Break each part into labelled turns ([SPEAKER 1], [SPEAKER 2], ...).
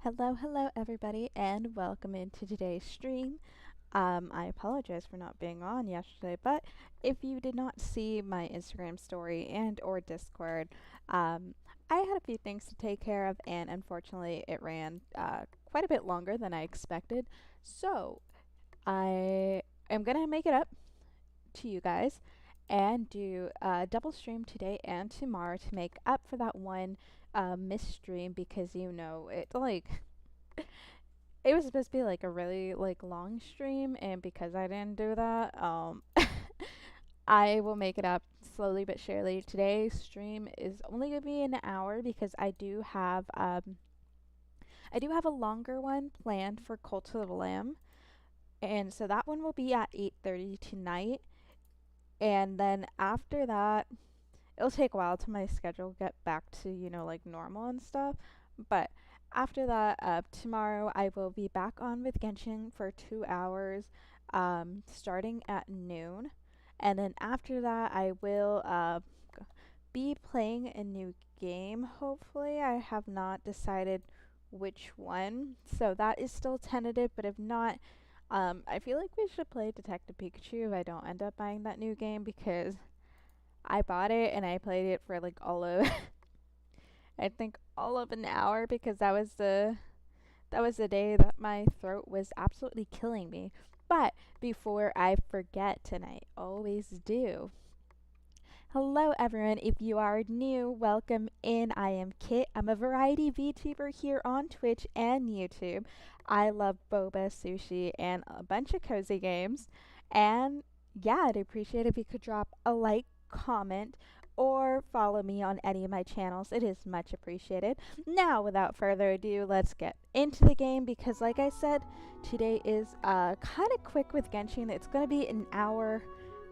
[SPEAKER 1] Hello everybody, and welcome into today's stream. I apologize for not being on yesterday, but if you did not see my Instagram story and or Discord, I had a few things to take care of, and unfortunately it ran quite a bit longer than I expected. So I am gonna make it up to you guys and do a double stream today and tomorrow to make up for that one missed stream because it was supposed to be like a really long stream, and because I didn't do that, I will make it up slowly but surely. Today's stream is only gonna be an hour because I do have a longer one planned for Cult of the Lamb, and so that one will be at 8:30 tonight. And then after that, it'll take a while till my schedule get back to like normal and stuff. But after that, tomorrow I will be back on with Genshin for 2 hours, starting at noon, and then after that I will be playing a new game. Hopefully, I have not decided which one, so that is still tentative. But if not, I feel like we should play Detective Pikachu if I don't end up buying that new game because I bought it and I played it for like all of I think all of an hour because that was the day that my throat was absolutely killing me. But before I forget, and I always do, hello everyone. If you are new, welcome in. I am Kit. I'm a variety VTuber here on Twitch and YouTube. I love boba, sushi, and a bunch of cozy games. And yeah, I'd appreciate if you could drop a like, comment, or follow me on any of my channels. It is much appreciated. Now, without further ado, let's get into the game because like I said, today is kind of quick with Genshin. It's going to be an hour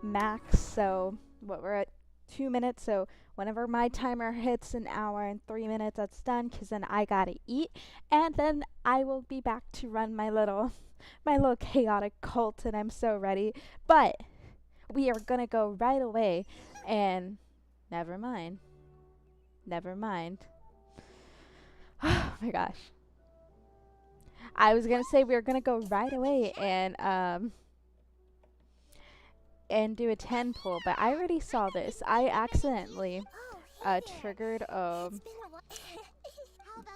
[SPEAKER 1] max, so what we're at 2 minutes, so whenever my timer hits an hour and 3 minutes, that's done because then I gotta eat, and then I will be back to run my little my little chaotic cult, and I'm so ready. But we are gonna go right away, and never mind, never mind. Oh my gosh, I was gonna say we are gonna go right away and do a 10 pull, but I already saw this. I accidentally triggered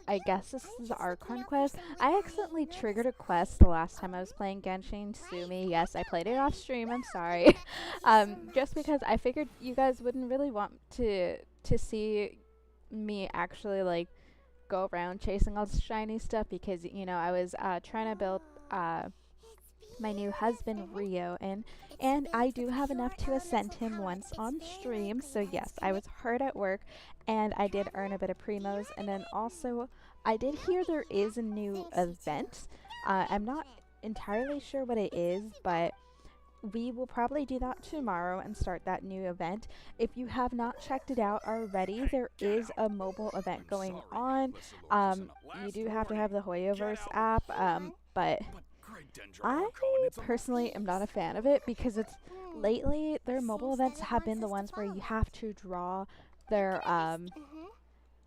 [SPEAKER 1] I guess this is the Archon quest. I accidentally triggered a quest the last time I was playing Genshin. Sue me. Yes, I played it off stream. I'm sorry. Just because I figured you guys wouldn't really want to see me actually like go around chasing all the shiny stuff because I was trying to build my new husband Rio, and I do have enough to ascend him once on stream. So yes, I was hard at work and I did earn a bit of primos, and then also I did hear there is a new event. I'm not entirely sure what it is, but we will probably do that tomorrow and start that new event. If you have not checked it out already, there is a mobile event going on. You do have to have the Hoyoverse app, but I personally am not a fan of it because it's lately their mobile events have been the ones where you have to draw their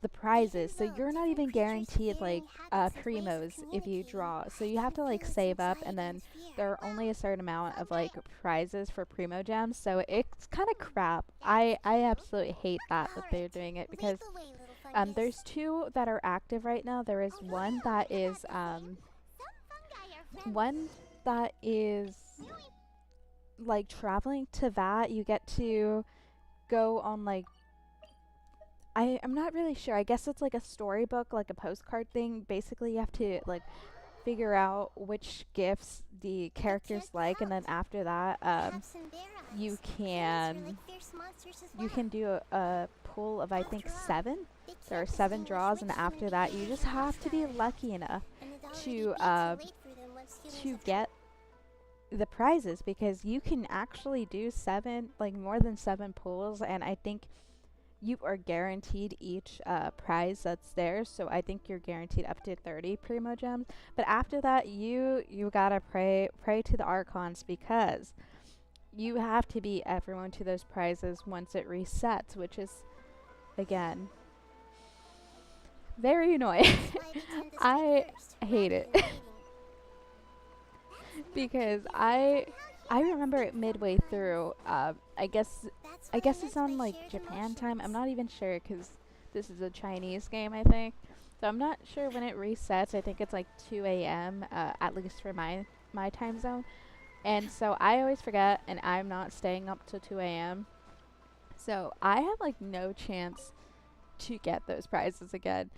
[SPEAKER 1] the prizes, so you're not even guaranteed like primos if you draw, so you have to like save up, and then there are only a certain amount of like prizes for primo gems, so it's kind of crap. I absolutely hate that they're doing it because there's two that are active right now. There is one that is like traveling to that. You get to go on like I'm not really sure. I guess it's like a storybook, like a postcard thing. Basically, you have to like figure out which gifts the characters like, and then after that, you can you can do a pool of I think 7. There are 7 draws, and after that, you just have to be lucky enough to get the prizes because you can actually do 7, like more than 7 pulls, and I think you are guaranteed each prize that's there, so I think you're guaranteed up to 30 primo gems. But after that, you gotta pray to the archons because you have to beat everyone to those prizes once it resets, which is again Very annoying. I hate it because I remember it midway through. I guess it's on like Japan time. I'm not even sure because this is a Chinese game, I think. So I'm not sure when it resets. I think it's like 2 a.m. At least for my time zone. And so I always forget, and I'm not staying up till 2 a.m. So I have like no chance to get those prizes again.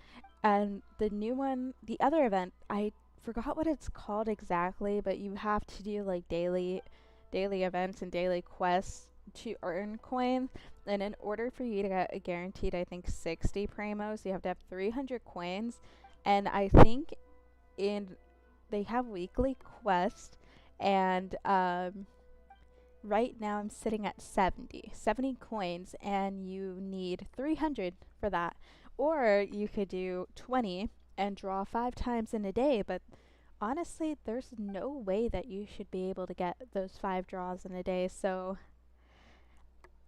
[SPEAKER 1] And the new one, the other event, I forgot what it's called exactly, but you have to do like daily events and daily quests to earn coins. And in order for you to get a guaranteed, I think 60 primos, you have to have 300 coins. And I think in they have weekly quests, and right now I'm sitting at 70 coins, and you need 300 for that. Or you could do 20 and draw 5 times in a day, but honestly, there's no way that you should be able to get those 5 draws in a day. So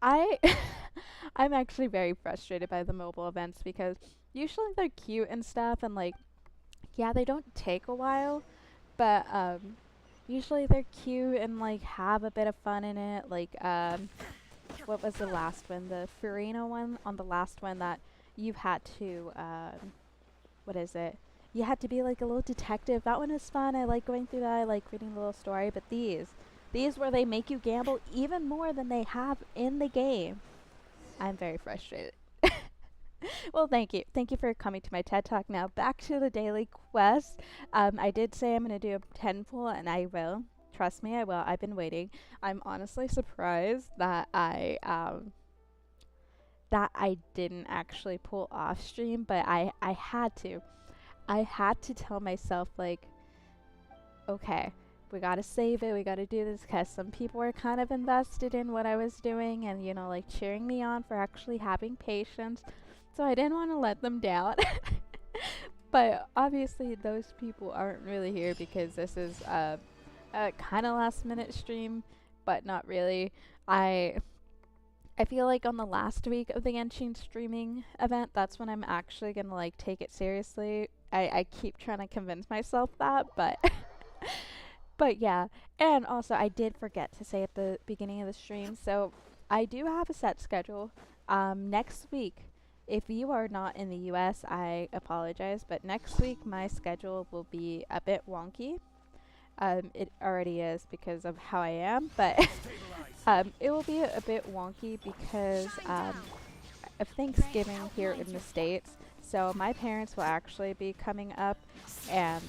[SPEAKER 1] I I'm actually very frustrated by the mobile events because usually they're cute and stuff, and like yeah, they don't take a while, but usually they're cute and like have a bit of fun in it. Like what was the last one? The Furino one. On the last one, that you had to what is it? You had to be like a little detective. That one was fun. I like going through that. I like reading the little story. But these where they make you gamble even more than they have in the game. I'm very frustrated. Well, thank you. Thank you for coming to my TED Talk. Now, back to the daily quest. I did say I'm going to do a 10 pull, and I will. Trust me, I will. I've been waiting. I'm honestly surprised that I didn't actually pull off stream, but I had to. I had to tell myself, like, okay, we gotta save it, we gotta do this, because some people were kind of invested in what I was doing and, you know, like cheering me on for actually having patience. So I didn't want to let them down. But obviously, those people aren't really here because this is a kind of last minute stream, but not really. I I feel like on the last week of the Genshin streaming event, that's when I'm actually gonna like take it seriously. I keep trying to convince myself that, but but yeah. And also, I did forget to say at the beginning of the stream, so I do have a set schedule. Next week, if you are not in the US, I apologize, but next week my schedule will be a bit wonky. It already is because of how I am, but it will be a bit wonky because of Thanksgiving here in the States. So my parents will actually be coming up, and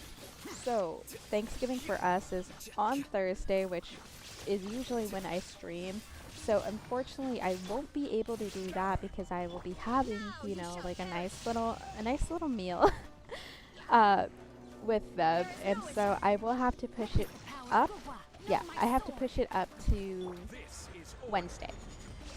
[SPEAKER 1] so Thanksgiving for us is on Thursday, which is usually when I stream. So unfortunately, I won't be able to do that because I will be having, you know, like a nice little meal uh, with them, and so I will have to push it up. Yeah, I have to push it up to Wednesday.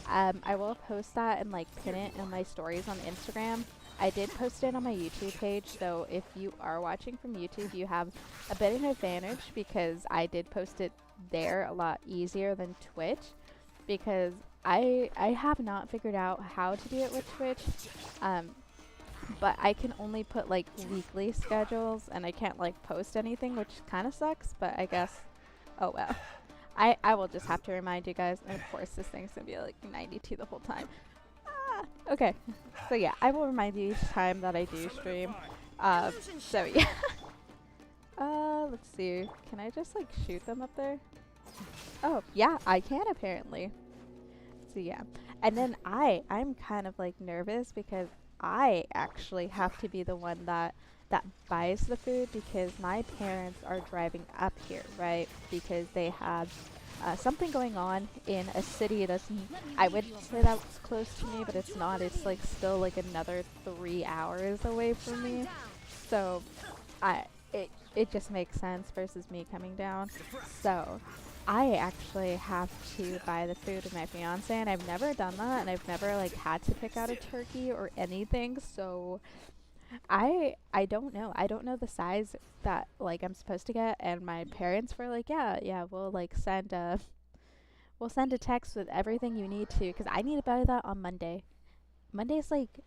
[SPEAKER 1] I will post that and like pin it in my stories on Instagram. I did post it on my YouTube page, so if you are watching from YouTube, you have a bit of an advantage because I did post it there a lot easier than Twitch because I have not figured out how to do it with Twitch. Um, but I can only put like weekly schedules and I can't like post anything, which kind of sucks, but I guess oh well. I will just have to remind you guys, and of course this thing's gonna be like 92 the whole time. Ah, okay. So yeah, I will remind you each time that I do stream. So yeah. Let's see. Can I just like shoot them up there? Oh, yeah, I can apparently. So yeah. And then I'm kind of like nervous because I actually have to be the one that buys the food because my parents are driving up here, right? Because they have something going on in a city that's I would say that's close to me, but it's not. It's like still like another 3 hours away from me. So I it just makes sense versus me coming down. So I actually have to buy the food with my fiance, and I've never done that, and I've never like had to pick out a turkey or anything. So I don't know. I don't know the size that like I'm supposed to get, and my parents were like, yeah, yeah, we'll send a text with everything you need to, because I need to buy that on Monday. Monday's like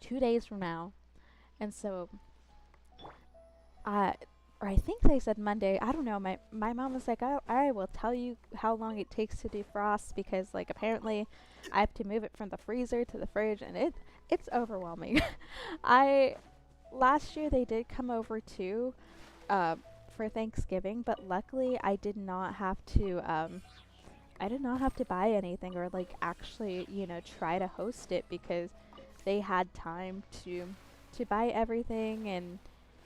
[SPEAKER 1] 2 days from now, And so uh or I think they said Monday. I don't know. My mom was like, I will tell you how long it takes to defrost because like apparently I have to move it from the freezer to the fridge and it's overwhelming. I last year they did come over too uh for Thanksgiving, but luckily I did not have to buy anything or like actually, try to host it because they had time to buy everything and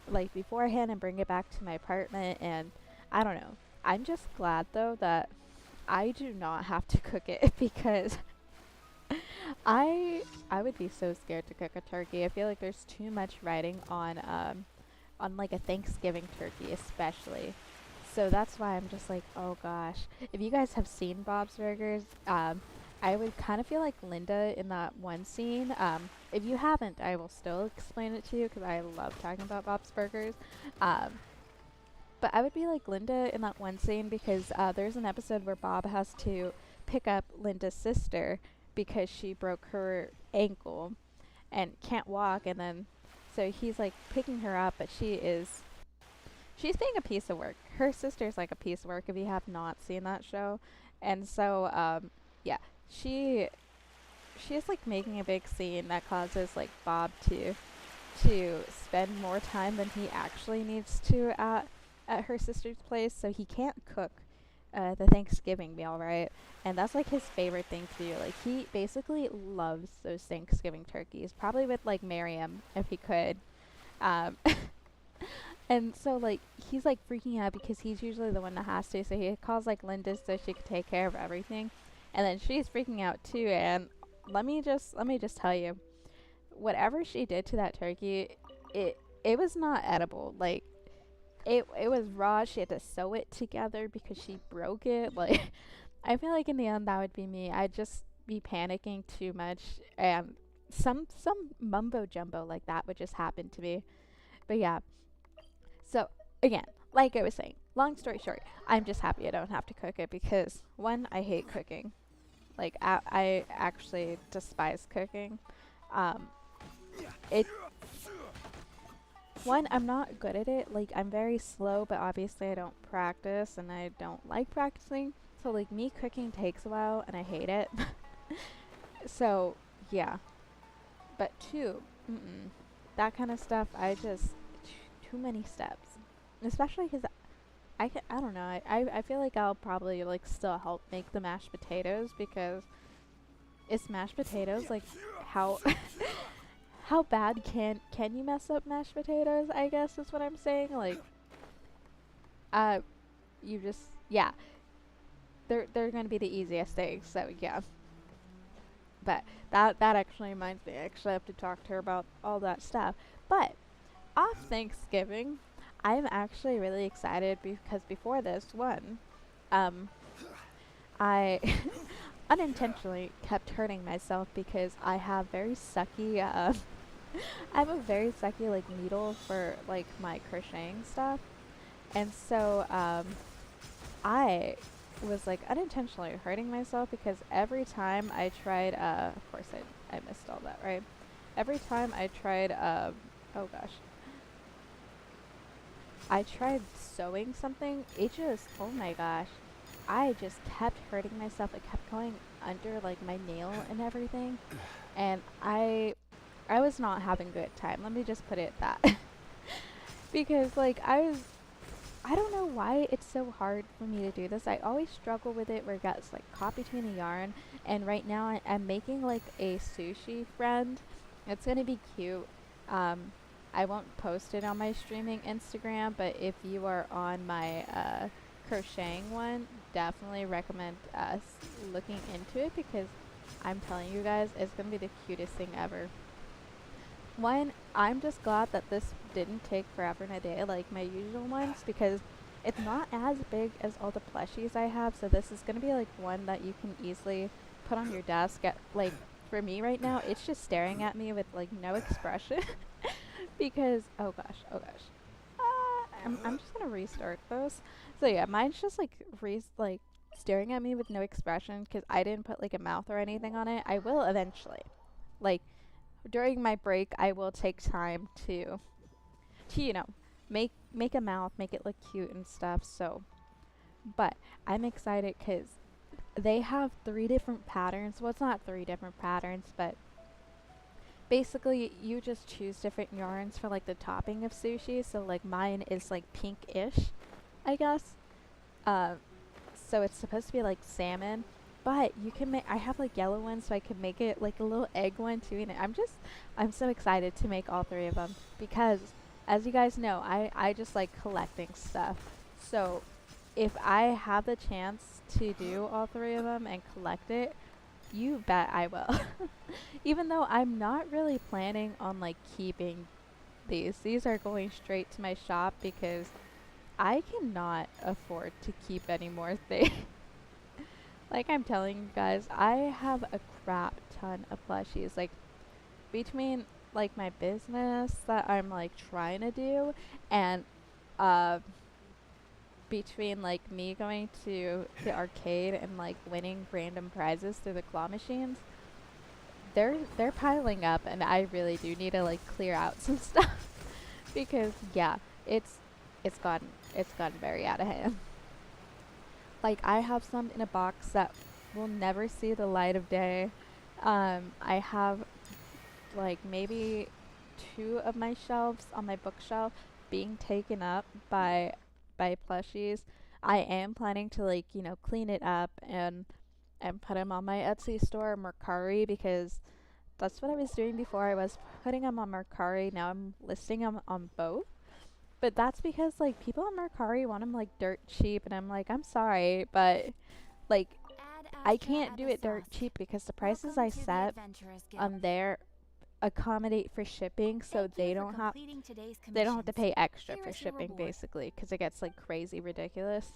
[SPEAKER 1] like beforehand and bring it back to my apartment. And I don't know. I'm just glad though that I do not have to cook it because I would be so scared to cook a turkey. I feel like there's too much riding on like a Thanksgiving turkey especially. So that's why I'm just like, oh gosh. If you guys have seen Bob's Burgers, I would kind of feel like Linda in that one scene. If you haven't, I will still explain it to you because I love talking about Bob's Burgers. Um, but I would be like Linda in that one scene because there's an episode where Bob has to pick up Linda's sister because she broke her ankle and can't walk, and then so he's like picking her up, but she's being a piece of work. Her sister's like a piece of work if you have not seen that show. And so yeah, she she's like making a big scene that causes like Bob to spend more time than he actually needs to at her sister's place, so he can't cook the Thanksgiving meal, right? And that's like his favorite thing to do. Like he basically loves those Thanksgiving turkeys, probably with like Miriam if he could. Um, and so like he's like freaking out because he's usually the one that has to, so he calls like Linda so she could take care of everything. And then she's freaking out too, and let me just tell you, whatever she did to that turkey, it was not edible. Like it was raw. She had to sew it together because she broke it. Like I feel like in the end that would be me. I'd just be panicking too much, and some mumbo jumbo like that would just happen to me. But yeah. So again, like I was saying, long story short, I'm just happy I don't have to cook it because one, I hate cooking. Like I actually despise cooking. Um, it One, I'm not good at it. Like I'm very slow, but obviously I don't practice and I don't like practicing. So like me cooking takes a while and I hate it. So yeah, but two, that kind of stuff I just too many steps, especially because I don't know. I feel like I'll probably like still help make the mashed potatoes because it's mashed potatoes. Like how how bad can you mess up mashed potatoes? I guess is what I'm saying. Like uh, you just yeah, they're gonna be the easiest thing. So yeah, but that actually reminds me. I actually have to talk to her about all that stuff. But off Thanksgiving, I'm actually really excited because before this one, um, I unintentionally kept hurting myself because I have very sucky I have a very sucky like needle for like my crocheting stuff. And so I was like unintentionally hurting myself because every time I tried of course I missed all that, right? Every time I tried oh gosh. I tried sewing something, it just oh my gosh. I just kept hurting myself. It kept going under like my nail and everything. And I was not having a good time. Let me just put it that. Because like I don't know why it's so hard for me to do this. I always struggle with it where it gets like caught between the yarn. And right now I'm making like a sushi friend. It's gonna be cute. Um, I won't post it on my streaming Instagram, but if you are on my crocheting one, definitely recommend us looking into it because I'm telling you guys, it's gonna be the cutest thing ever. One, I'm just glad that this didn't take forever and a day like my usual ones because it's not as big as all the plushies I have. So this is gonna be like one that you can easily put on your desk. At like for me right now, it's just staring at me with like no expression because oh gosh, I'm just gonna restart those. So yeah, mine's just like like staring at me with no expression because I didn't put like a mouth or anything on it. I will eventually. Like during my break, I will take time to make a mouth, make it look cute and stuff. So, but I'm excited because they have 3 different patterns. Well, it's not 3 different patterns, but basically you just choose different yarns for like the topping of sushi. So like mine is like pink-ish, I guess. Um, so it's supposed to be like salmon, but you can make. I have like yellow ones, so I can make it like a little egg one too. And I'm so excited to make all 3 of them because, as you guys know, I just like collecting stuff. So if I have the chance to do all 3 of them and collect it, you bet I will. Even though I'm not really planning on like keeping these. These are going straight to my shop because I cannot afford to keep any more things. Like I'm telling you guys, I have a crap ton of plushies. Like between like my business that I'm like trying to do and uh between like me going to the arcade and like winning random prizes through the claw machines, they're piling up and I really do need to like clear out some stuff because yeah, it's it's gotten very out of hand. Like I have some in a box that will never see the light of day. I have like maybe 2 of my shelves on my bookshelf being taken up by plushies. I am planning to like, clean it up and put them on my Etsy store, Mercari, because that's what I was doing before. I was putting them on Mercari. Now I'm listing them on both. But that's because like people on Mercari want them like dirt cheap, and I'm like, I'm sorry, but like
[SPEAKER 2] Ad
[SPEAKER 1] I
[SPEAKER 2] Astra
[SPEAKER 1] can't do it dirt
[SPEAKER 2] Abyssos.
[SPEAKER 1] cheap because the prices
[SPEAKER 2] Welcome
[SPEAKER 1] I
[SPEAKER 2] to the
[SPEAKER 1] set
[SPEAKER 2] Adventurers Guild.
[SPEAKER 1] on there accommodate for shipping, so
[SPEAKER 2] Thank you for completing today's
[SPEAKER 1] they don't have to
[SPEAKER 2] commissions.
[SPEAKER 1] pay extra
[SPEAKER 2] Here
[SPEAKER 1] for
[SPEAKER 2] is your
[SPEAKER 1] shipping
[SPEAKER 2] reward.
[SPEAKER 1] basically because it gets like crazy ridiculous.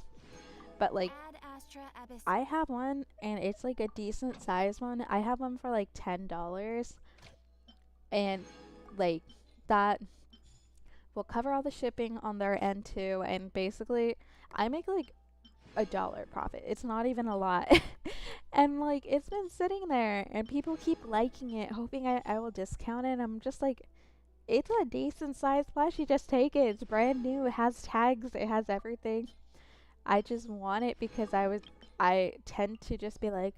[SPEAKER 1] But like
[SPEAKER 2] Ad Astra Abyssos.
[SPEAKER 1] I have one and it's like a decent size one. I have one for like $10 and like that will cover all the shipping on their end too, and basically I make like $1 profit. It's not even a lot. And like it's been sitting there and people keep liking it, hoping I will discount it. I'm just like, it's a decent sized plushie, just take it. It's brand new, it has tags, it has everything. I just want it because I tend to just be like,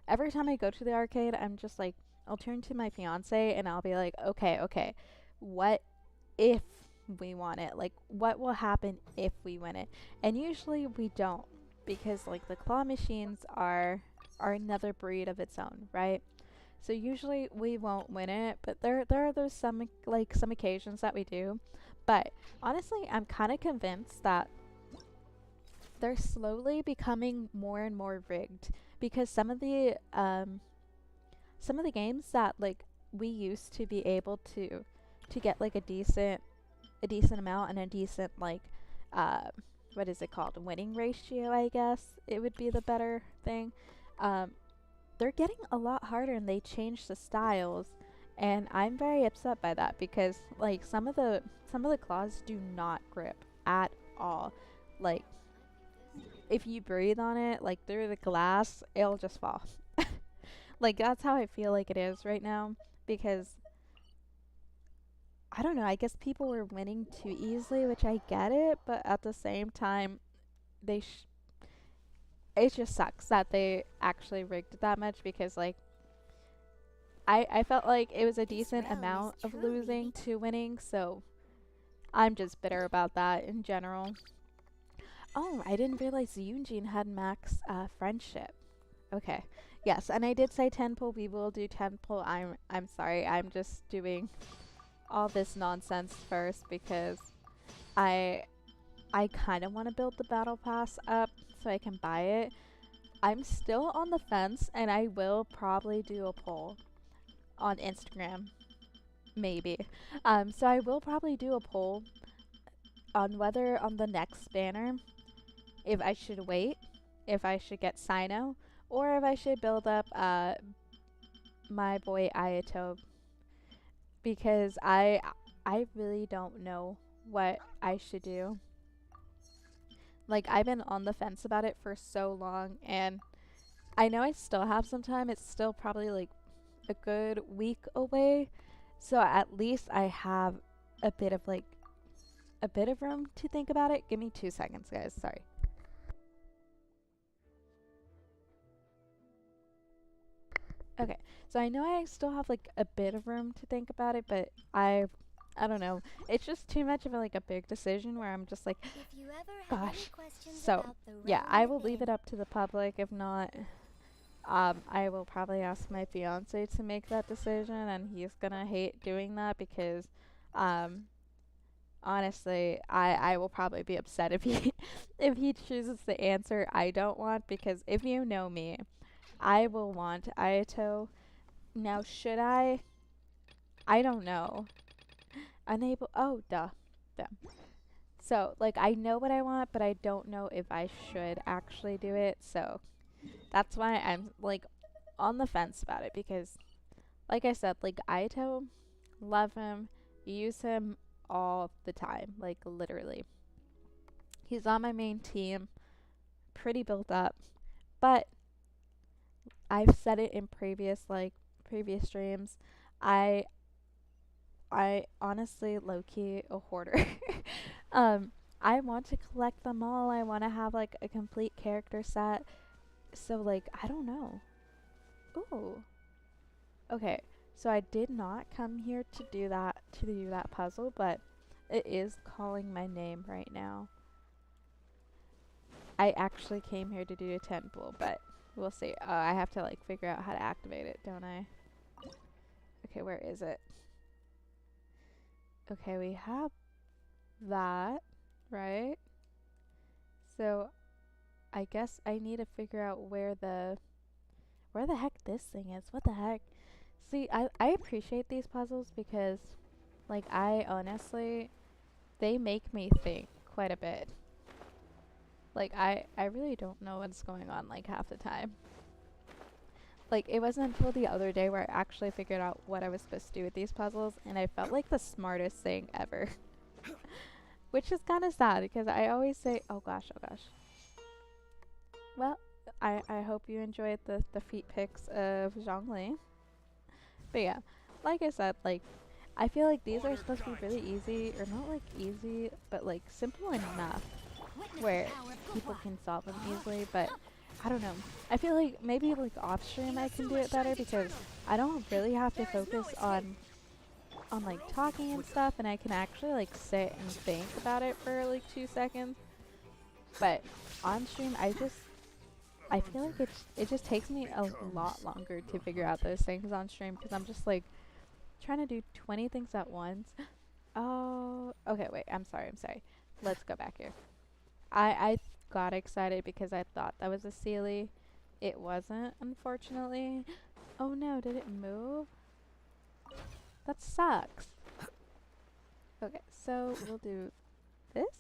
[SPEAKER 1] every time I go to the arcade, I'm just like, I'll turn to my fiance and I'll be like, okay, what if we want it? Like, what will happen if we win it? And usually we don't, because like the claw machines are another breed of its own, right? So usually we won't win it, but there are those some occasions that we do. But honestly, I'm kind of convinced that they're slowly becoming more and more rigged because some of the games that like we used to be able to get like a decent amount and a decent like uh what is it called, winning ratio, I guess it would be the better thing. um they're getting a lot harder and they change the styles, and I'm very upset by that because like some of the claws do not grip at all. Like if you breathe on it like through the glass, it'll just fall. Like that's how I feel like it is right now because I don't know, I guess people were winning too easily, which I get it, but at the same time they it just sucks that they actually rigged it that much because like I felt like it was a
[SPEAKER 2] This
[SPEAKER 1] decent
[SPEAKER 2] road is
[SPEAKER 1] amount of
[SPEAKER 2] truly
[SPEAKER 1] losing to winning, so I'm just bitter about that in general. Oh, I didn't realize Eugene had max friendship. Okay. Yes, and I did say temple. We will do temple. I'm sorry. I'm just doing all this nonsense first because I I kind of want to build the battle pass up so I can buy it. I'm still on the fence and I will probably do a poll on Instagram, maybe. So I will probably do a poll on whether on the next banner if I should wait, if I should get Sino, or if I should build up my boy Ayato because I really don't know what I should do. Like I've been on the fence about it for so long and I know I still have some time. It's still probably like a good week away, So at least I have a bit of like a bit of room to think about it. Give me 2 seconds, guys. Sorry. Okay, so I know I still have like a bit of room to think about it, but I don't know. It's just too much of a big decision where I'm just like,
[SPEAKER 2] If you ever have any
[SPEAKER 1] gosh.
[SPEAKER 2] questions
[SPEAKER 1] So
[SPEAKER 2] about the
[SPEAKER 1] yeah,
[SPEAKER 2] realm
[SPEAKER 1] I will leave
[SPEAKER 2] within,
[SPEAKER 1] it up to the public. If not, I will probably ask my fiance to make that decision, and he's gonna hate doing that because, um, honestly, I will probably be upset if he if he chooses the answer I don't want, because if you know me, I will want Ayato. Now, should I? I don't know. Unable. Oh, duh. Duh. So, like, I know what I want, but I don't know if I should actually do it. So, that's why I'm, like, on the fence about it. Because, like I said, like, Aito, love him, use him all the time. Like, literally. He's on my main team, pretty built up. But, I've said it in previous streams. I I honestly low-key a hoarder. um, I want to collect them all. I want to have like a complete character set. So like I don't know. Ooh. Okay. So I did not come here to do that puzzle, but it is calling my name right now. I actually came here to do a temple, but we'll see. I have to like figure out how to activate it, don't I? Okay, where is it? Okay, we have that, right? So I guess I need to figure out where the heck this thing is. What the heck? See, I appreciate these puzzles because like I honestly they make me think quite a bit. Like I really don't know what's going on like half the time. Like it wasn't until the other day where I actually figured out what I was supposed to do with these puzzles, and I felt like the smartest thing ever. Which is kind of sad because I always say, oh gosh, oh gosh. Well, I hope you enjoyed the feet pics of Zhongli. But yeah, like I said, like I feel like these are supposed to be really easy, or not like easy, but like simple enough where people can solve them easily. But I don't know. I feel like maybe like off stream I can do it better because I don't really have to focus on like talking and stuff, and I can actually like sit and think about it for like 2 seconds. But on stream, I feel like it just takes me a lot longer to figure out those things on stream because I'm just like trying to do 20 things at once. Oh, okay, wait, I'm sorry. Let's go back here. I got excited because I thought that was a Sealy. It wasn't, unfortunately. Oh no, did it move? That sucks. Okay, so we'll do this,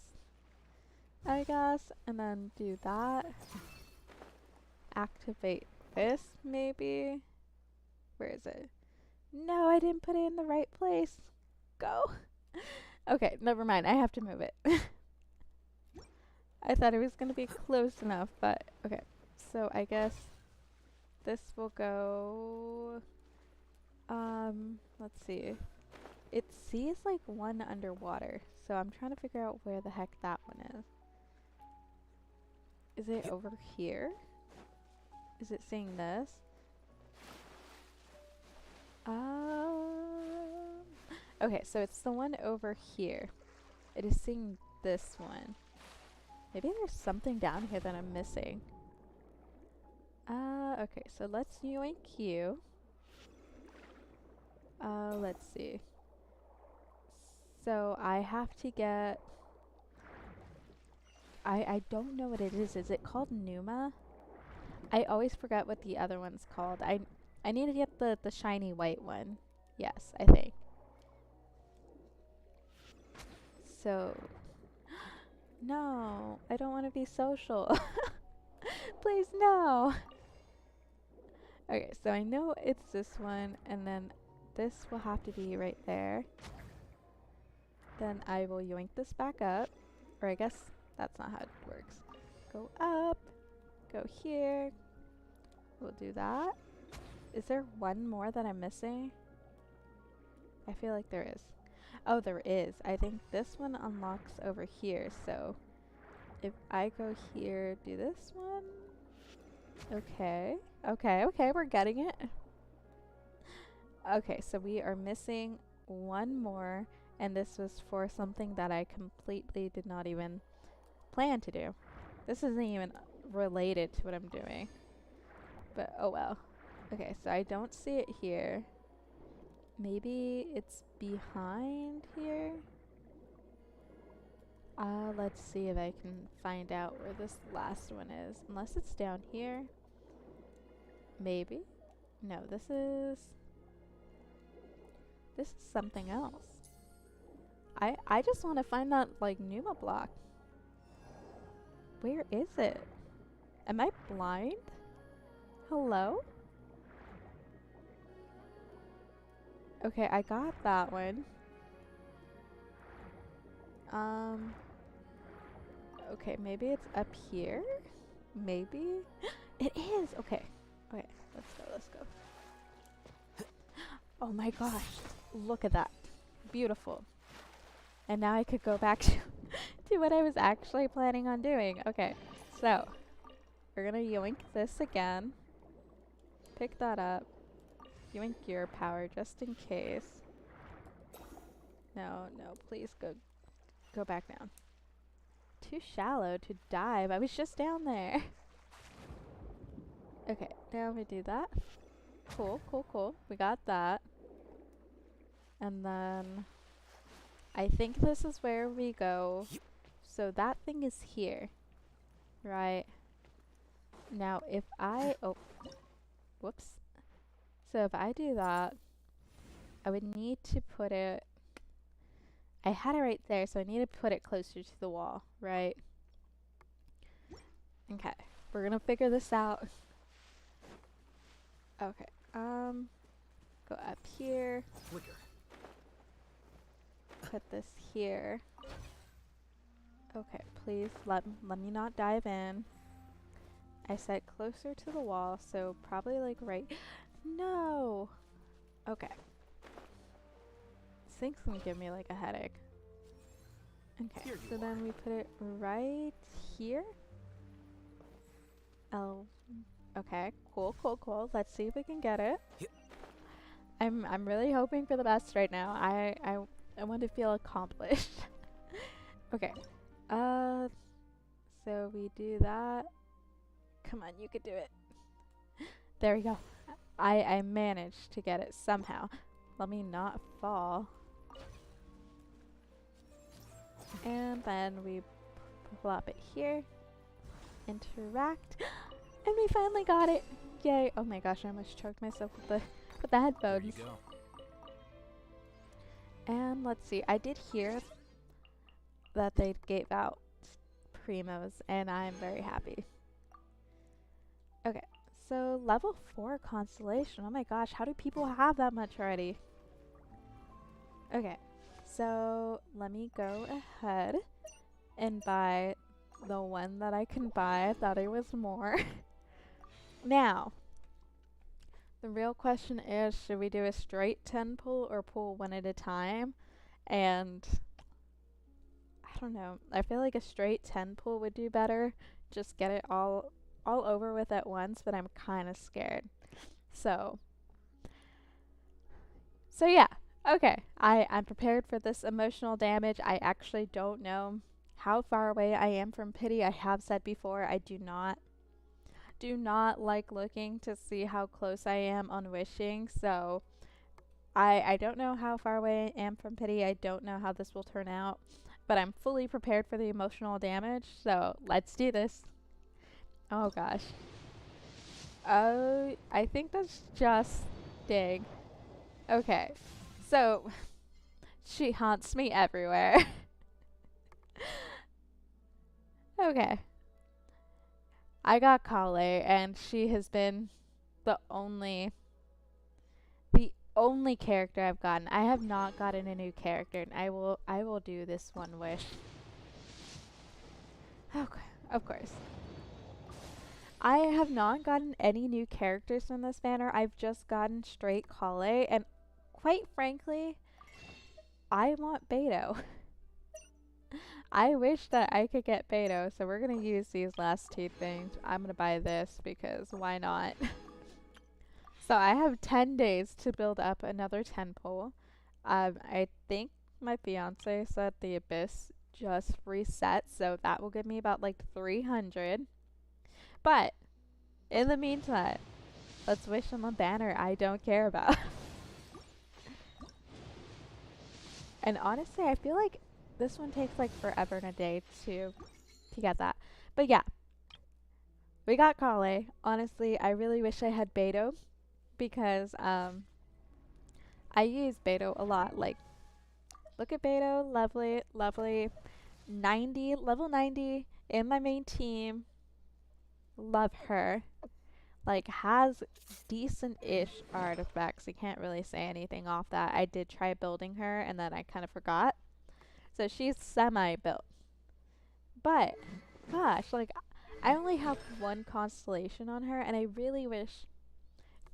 [SPEAKER 1] I guess, and then do that. Activate this, maybe. Where is it? No, I didn't put it in the right place. Go. Okay, never mind. I have to move it. I thought it was going to be close enough, but okay. So I guess this will go, let's see. It sees like one underwater, so I'm trying to figure out where the heck that one is. Is it over here? Is it seeing this? Okay, so it's the one over here. It is seeing this one. Maybe there's something down here that I'm missing. Okay, so let's yoink you. Let's see. So I have to get... I don't know what it is. Is it called Numa? I always forget what the other one's called. I need to get the shiny white one. Yes, I think. So... No, I don't want to be social. Please, no. Okay, so I know it's this one, and then this will have to be right there. Then I will yoink this back up. Or I guess that's not how it works. Go up, go here. We'll do that. Is there one more that I'm missing? I feel like there is. Oh, there is. I think this one unlocks over here. So if I go here, do this one. Okay. Okay, okay, we're getting it. Okay, so we are missing one more, and this was for something that I completely did not even plan to do. This isn't even related to what I'm doing. But oh well. Okay, so I don't see it here. Maybe it's behind here? Let's see if I can find out where this last one is. Unless it's down here. Maybe? No, this is something else. I just want to find that, like, Numa block. Where is it? Am I blind? Hello? Okay, I got that one. Okay, maybe it's up here? Maybe? It is! Okay. Okay, let's go. Oh my gosh. Look at that. Beautiful. And now I could go back to, to what I was actually planning on doing. Okay, so we're gonna yoink this again. Pick that up. Yoink gear power just in case. No, no, please go back down. Too shallow to dive. I was just down there. Okay, now we do that. Cool, cool, cool. We got that. And then I think this is where we go. So that thing is here. Right. Now if I whoops. So if I do that, I would need to put it, I had it right there, so I need to put it closer to the wall, right? Okay, we're gonna figure this out. Okay, go up here.
[SPEAKER 3] Flicker.
[SPEAKER 1] Put this here. Okay, please let me not dive in. I said closer to the wall, so probably like right. No. Okay. This thing's gonna give me like a headache. Okay, so then we put it right here. Oh, okay, cool, cool, cool. Let's see if we can get it. I'm really hoping for the best right now. I want to feel accomplished. Okay. So we do that. Come on, you could do it. There we go. I managed to get it somehow. Let me not fall. And then we plop it here. Interact. And we finally got it. Yay. Oh my gosh, I almost choked myself with the headphones.
[SPEAKER 3] There you go.
[SPEAKER 1] And let's see. I did hear that they gave out primos, and I'm very happy. Okay. So level 4 constellation. Oh my gosh, how do people have that much already? Okay, so let me go ahead and buy the one that I can buy. I thought it was more. Now, the real question is, should we do a straight 10 pull or pull one at a time? And I don't know. I feel like a straight 10 pull would do better. Just get it all over with at once, but I'm kind of scared. So yeah. Okay. I'm prepared for this emotional damage. I actually don't know how far away I am from Pity. I have said before, I do not like looking to see how close I am on wishing. So I don't know how far away I am from Pity. I don't know how this will turn out, but I'm fully prepared for the emotional damage. So let's do this. Oh gosh. Oh, I think that's just Dig. Okay. So, she haunts me everywhere. Okay. I got Kale, and she has been the only character I've gotten. I have not gotten a new character, and I will do this one wish. Okay, of course. I have not gotten any new characters from this banner. I've just gotten straight Kale, and quite frankly, I want Beto. I wish that I could get Beto, so we're gonna use these last two things. I'm gonna buy this because why not? So I have 10 days to build up another 10 pole. I think my fiance said the Abyss just reset, so that will give me about like 300. But in the meantime, let's wish him a banner I don't care about. And honestly, I feel like this one takes like forever and a day to get that. But yeah, we got Kale. Honestly, I really wish I had Beto because I use Beto a lot. Like, look at Beto, lovely, lovely. 90, level 90 in my main team. Love her. Like, has decent-ish artifacts. I can't really say anything off that. I did try building her and then I kind of forgot. So she's semi-built. But, gosh, like, I only have one constellation on her and I really wish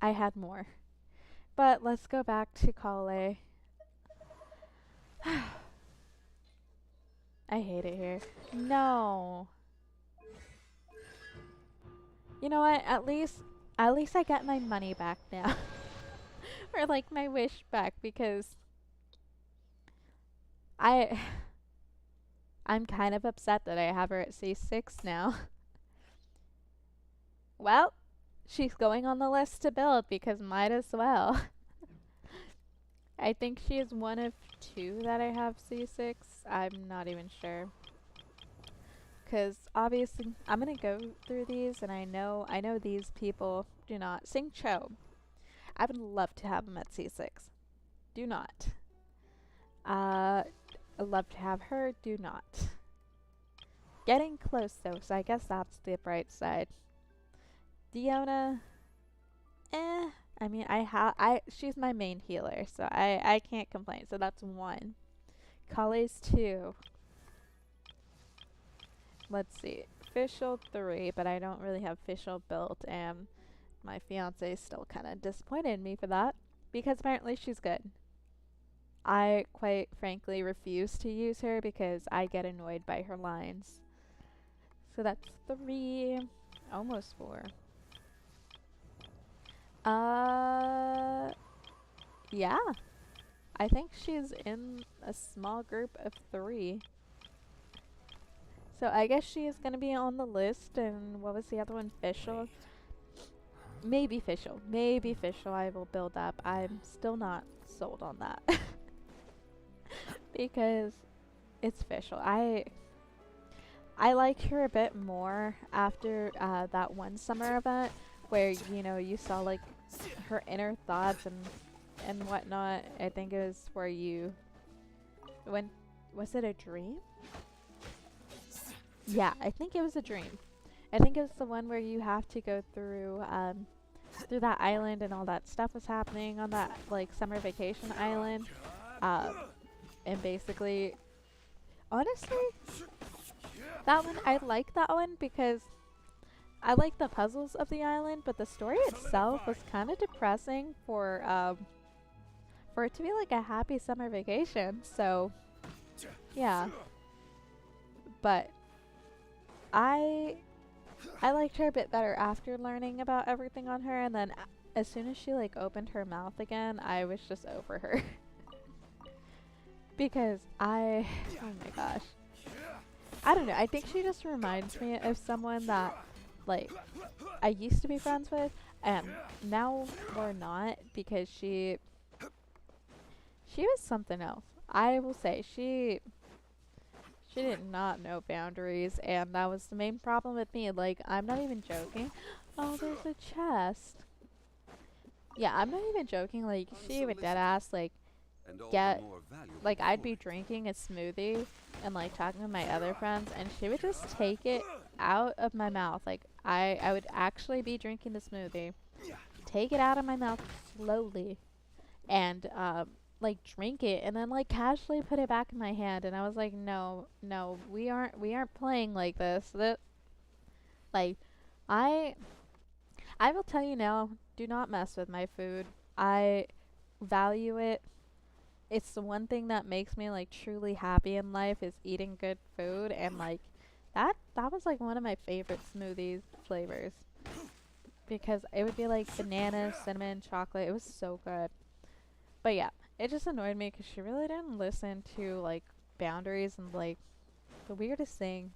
[SPEAKER 1] I had more. But let's go back to Kale. I hate it here. No. You know what? At least I get my money back now. Or like my wish back because I'm kind of upset that I have her at C6 now. Well, she's going on the list to build because might as well. I think she is one of two that I have C6. I'm not even sure. Because obviously I'm going to go through these and I know these people do not. Sing Cho. I would love to have him at C6. Do not. I'd love to have her. Do not. Getting close though, so I guess that's the bright side. Diona. I mean, she's my main healer, so I can't complain. So that's 1. Kale's 2. Let's see. Fischl 3, but I don't really have Fischl built, and my fiance is still kind of disappointed in me for that, because apparently she's good. I quite frankly refuse to use her because I get annoyed by her lines. So that's 3. Almost 4. Yeah. I think she's in a small group of 3. So I guess she is going to be on the list, and what was the other one? Fischl? Maybe Fischl. Maybe Fischl I will build up. I'm still not sold on that. Because it's Fischl. I liked her a bit more after that one summer event where, you know, you saw like her inner thoughts and whatnot. I think it was where you when was it a dream? Yeah, I think it was a dream. I think it was the one where you have to go through that island and all that stuff was happening on that like summer vacation island. And basically, honestly, that one, I like that one because I like the puzzles of the island, but the story itself was kind of depressing for it to be like a happy summer vacation. So, yeah. But I liked her a bit better after learning about everything on her, and then as soon as she like opened her mouth again, I was just over her. Because oh my gosh. I don't know, I think she just reminds me of someone that like I used to be friends with, and now we're not because she was something else. I will say she did not know boundaries, and that was the main problem with me. Like, I'm not even joking. Oh, there's a chest. Yeah, I'm not even joking. Like, she would dead ass like like I'd be drinking a smoothie and like talking to my other friends, and she would just take it out of my mouth. Like I would actually be drinking the smoothie, take it out of my mouth slowly, and like drink it, and then like casually put it back in my hand. And I was like, no, we aren't playing like this. Like I will tell you now, do not mess with my food. I value it it's the one thing that makes me like truly happy in life is eating good food, and like that was like one of my favorite smoothie flavors because it would be like banana, cinnamon, chocolate. It was so good. But yeah, it just annoyed me because she really didn't listen to like boundaries and like the weirdest thing.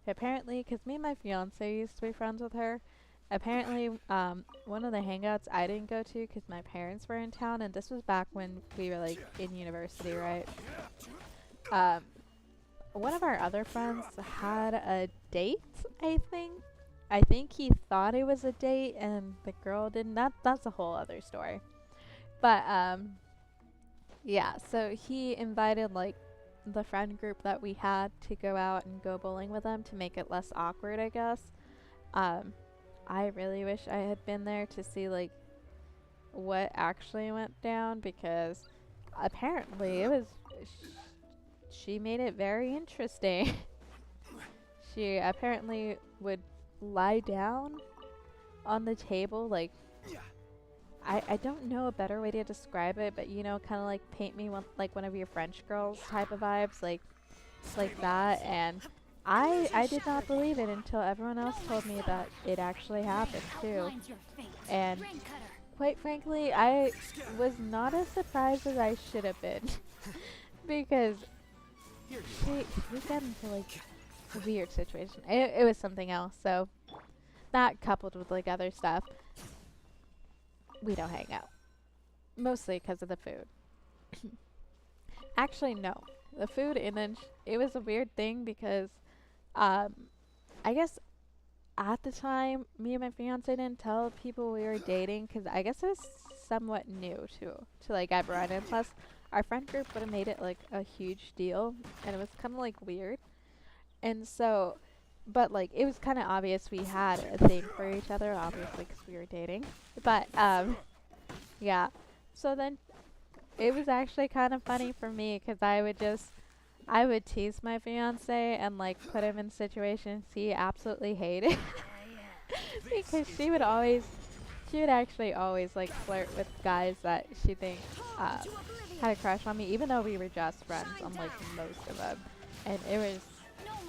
[SPEAKER 1] Apparently, because me and my fiance used to be friends with her. Apparently, one of the hangouts I didn't go to because my parents were in town, and this was back when we were like in university, right? Um, one of our other friends had a date, I think. I think he thought it was a date, and the girl didn't. That's a whole other story. But yeah. So he invited like the friend group that we had to go out and go bowling with them to make it less awkward, I guess. Um, I really wish I had been there to see like what actually went down because apparently it was she made it very interesting. She apparently would lie down on the table like I don't know a better way to describe it, but you know, kind of like paint me like one of your French girls type of vibes, like that. And I did not believe it until everyone else told me that it actually happened too. And quite frankly, I was not as surprised as I should have been because we got into like a weird situation. It was something else. So that coupled with like other stuff, we don't hang out. Mostly because of the food. Actually, no. The food, and then it was a weird thing because um, I guess at the time, me and my fiance didn't tell people we were dating because I guess it was somewhat new to like everyone. And plus, our friend group would have made it like a huge deal, and it was kind of like weird. And so, but like it was kind of obvious we had a thing for each other, obviously because we were dating. But yeah. So then it was actually kind of funny for me because I would tease my fiance and like put him in situations he absolutely hated because she would actually always like flirt with guys that she thinks had a crush on me, even though we were just friends on like most of them, and it was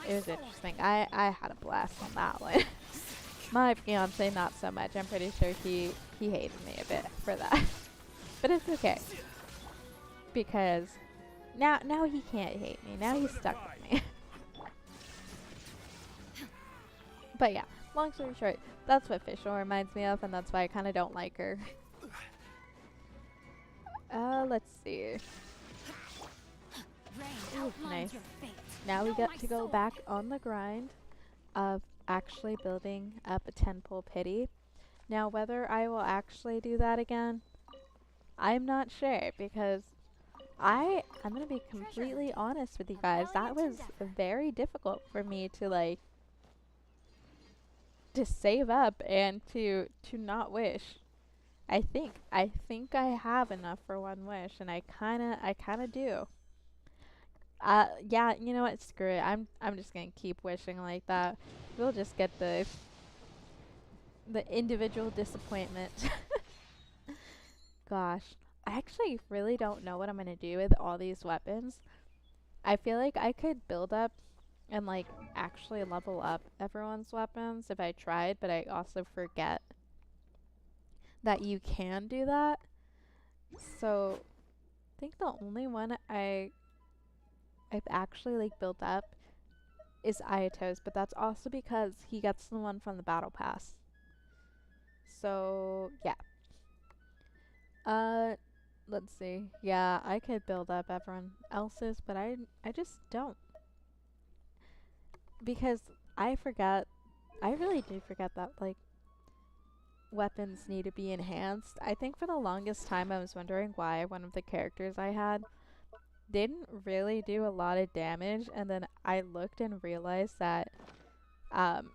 [SPEAKER 1] interesting. I had a blast on that one. My fiance not so much. I'm pretty sure he hated me a bit for that, but it's okay because now he can't hate me. Now he's stuck with me. But yeah, long story short, that's what Fischl reminds me of, and that's why I kind of don't like her. Let's see. Ooh, nice. Now we get to go back on the grind of actually building up a 10-pole pity. Now, whether I will actually do that again, I'm not sure because I'm gonna be completely honest with you guys. That was very difficult for me to like to save up and to not wish. I think I have enough for one wish, and I kind of do. Yeah, you know what? Screw it. I'm just gonna keep wishing like that. We'll just get the individual disappointment. Gosh, I actually really don't know what I'm gonna do with all these weapons. I feel like I could build up and like actually level up everyone's weapons if I tried, but I also forget that you can do that. So I think the only one I've actually like built up is Ayatos, but that's also because he gets the one from the battle pass. So yeah. Uh let's see. Yeah, I could build up everyone else's, but I just don't. Because I forget I really do forget that like weapons need to be enhanced. I think for the longest time I was wondering why one of the characters I had didn't really do a lot of damage, and then I looked and realized that um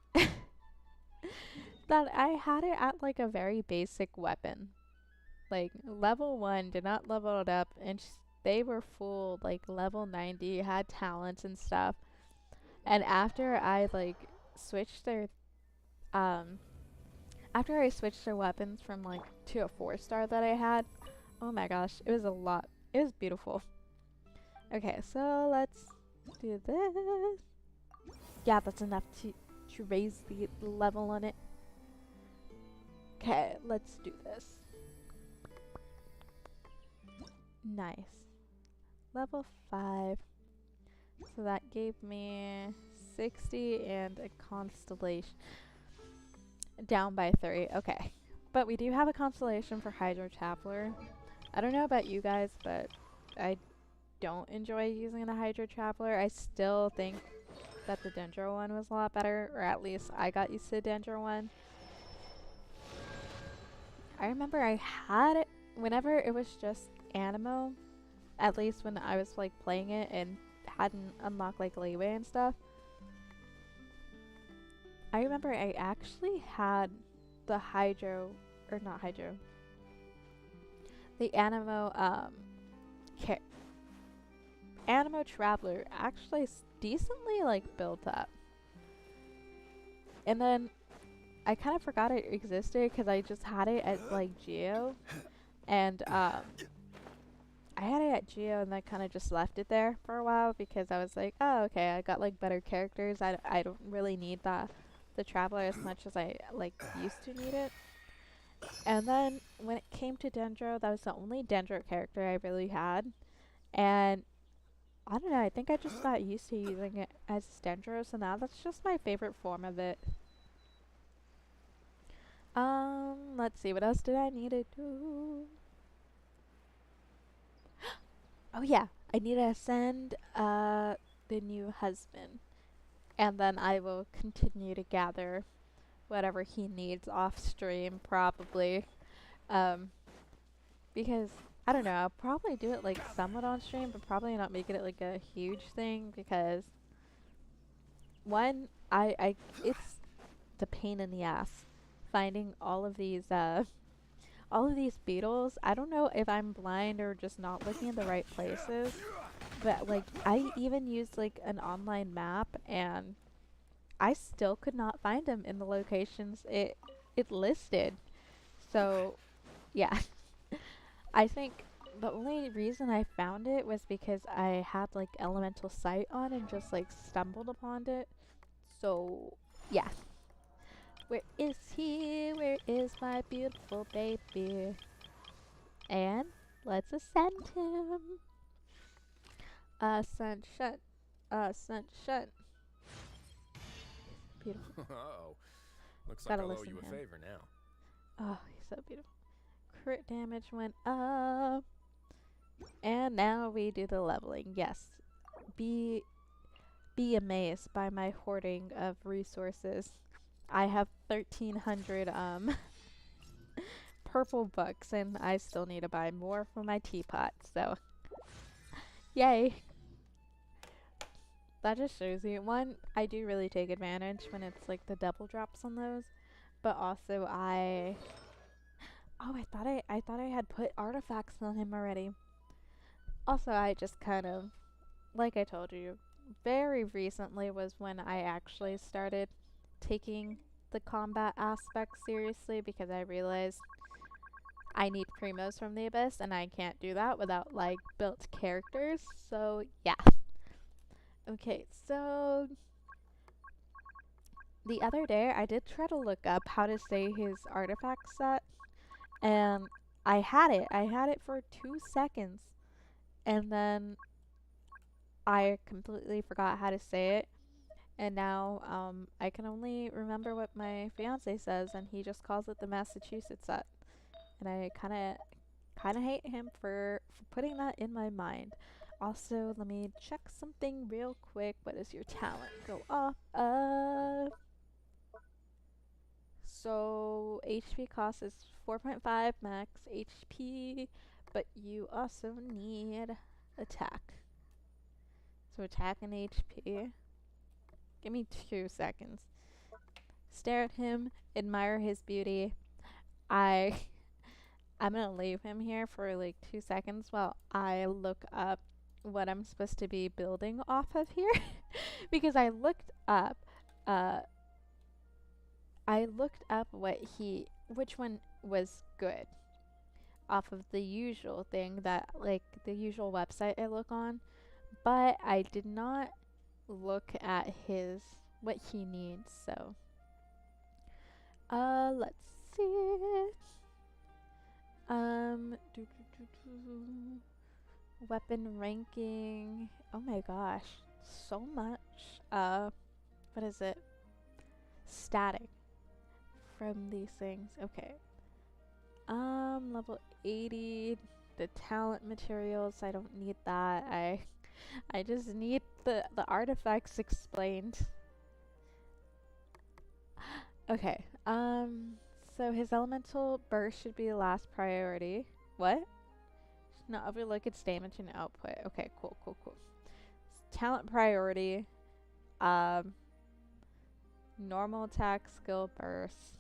[SPEAKER 1] that I had it at like a very basic weapon. Like level 1, did not level it up, and they were full like level 90, had talents and stuff. And after I like switched their um after I switched their weapons from like to a 4-star that I had, oh my gosh, it was a lot It was beautiful. Okay, so let's do this. Yeah, that's enough to raise the level on it. Okay, let's do this. Nice. Level 5. So that gave me 60 and a constellation. Down by 3. Okay. But we do have a constellation for Hydro Traveler. I don't know about you guys, but I don't enjoy using the Hydro Traveler. I still think that the Dendro one was a lot better, or at least I got used to the Dendro one. I remember I had it whenever it was just Anemo, at least when I was like playing it and hadn't unlocked like Leeway and stuff. I remember I actually had the Hydro, or not Hydro, the Anemo Anemo Traveler actually decently like built up. And then I kind of forgot it existed because I just had it at like Geo, and I had it at Geo and I kind of just left it there for a while because I was like, oh okay, I got like better characters. I don't really need the Traveler as much as I like used to need it. And then when it came to Dendro, that was the only Dendro character I really had, and I don't know, I think I just got used to using it as Dendro, so now that's just my favorite form of it. Let's see, what else did I need to do? Oh yeah, I need to send the new husband, and then I will continue to gather whatever he needs off stream, probably. Because I don't know, I'll probably do it like somewhat on stream, but probably not making it like a huge thing because one, it's the pain in the ass finding all of these beetles. I don't know if I'm blind or just not looking in the right places, but like I even used like an online map and I still could not find them in the locations it listed. So yeah. I think the only reason I found it was because I had like elemental sight on and just like stumbled upon it. So yeah. Where is he? Where is my beautiful baby? And let's ascend him. Sunshine. Sunshine. Beautiful.
[SPEAKER 3] Oh, looks like
[SPEAKER 1] Gotta
[SPEAKER 3] I'll owe
[SPEAKER 1] listen
[SPEAKER 3] you
[SPEAKER 1] to
[SPEAKER 3] a
[SPEAKER 1] him.
[SPEAKER 3] favor now.
[SPEAKER 1] Oh, he's so beautiful. Crit damage went up. And now we do the leveling. Yes. Be amazed by my hoarding of resources. I have 1,300 purple books and I still need to buy more for my teapot. So yay. That just shows you, one, I do really take advantage when it's like the double drops on those, but also I thought I had put artifacts on him already. Also, I just kind of, like I told you, very recently was when I actually started taking the combat aspect seriously because I realized I need primos from the Abyss and I can't do that without like built characters. So yeah. Okay, so the other day I did try to look up how to say his artifact set and I had it for 2 seconds and then I completely forgot how to say it, and now I can only remember what my fiance says, and he just calls it the Massachusetts set, and I kind of hate him for putting that in my mind. Also, let me check something real quick. What is your talent? Go off. So HP cost is 4.5 max HP, but you also need attack. So attack and HP. Give me 2 seconds. Stare at him, admire his beauty. I'm gonna leave him here for like 2 seconds while I look up what I'm supposed to be building off of here. Because I looked up which one was good. off of the usual thing that, like, the usual website I look on, but I did not look at what he needs, so. Let's see. Weapon ranking. Oh my gosh, so much. What is it? Static from these things. Okay. Level 80. The talent materials. I don't need that. I just need the artifacts explained. Okay. So his elemental burst should be the last priority. What? Should not overlook its damage and output. Okay, cool. Talent priority. Normal attack, skill burst.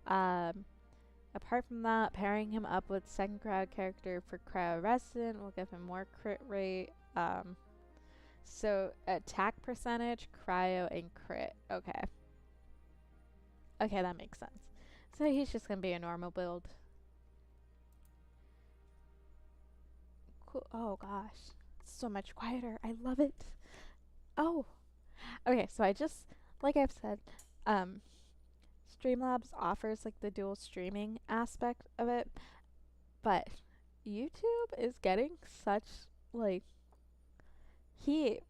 [SPEAKER 1] Apart from that, pairing him up with second cryo character for cryo resistant will give him more crit rate. So attack percentage, cryo, and crit. Okay. Okay, that makes sense. So he's just gonna be a normal build. Cool. Oh gosh, so much quieter. I love it. Oh. Okay, so I just, like I've said, Streamlabs offers like the dual streaming aspect of it, but YouTube is getting such like he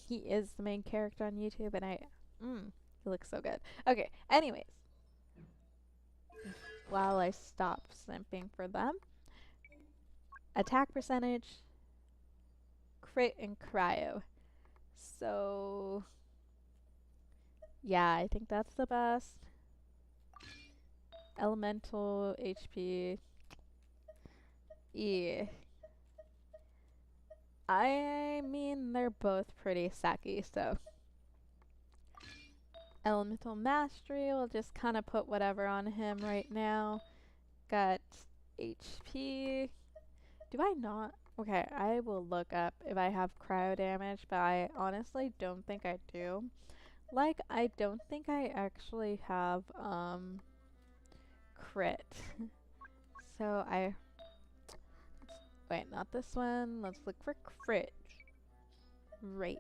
[SPEAKER 1] is the main character on YouTube, and he looks so good. Okay, anyways, while I stop simping for them, attack percentage, crit, and cryo. So yeah, I think that's the best. Elemental HP. Yeah. I mean, they're both pretty sacky, so. Elemental Mastery, we'll just kind of put whatever on him right now. Got HP. Do I not? Okay, I will look up if I have cryo damage, but I honestly don't think I do. Like, I don't think I actually have, crit. So wait, not this one. Let's look for crit rate.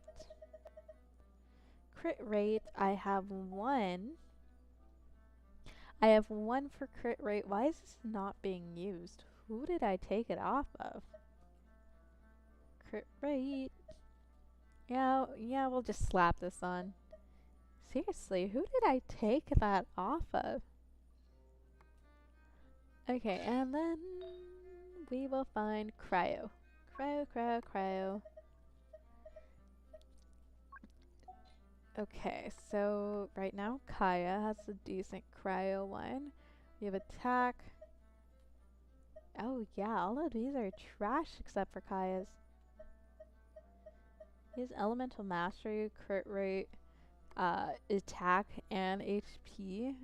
[SPEAKER 1] Crit rate, I have 1. I have 1 for crit rate. Why is this not being used? Who did I take it off of? Crit rate. Yeah, we'll just slap this on. Seriously, who did I take that off of? Okay, and then we will find cryo. Cryo. Okay, so right now Kaya has a decent cryo one. We have attack. Oh yeah, all of these are trash except for Kaya's. His elemental mastery, crit rate, attack, and HP.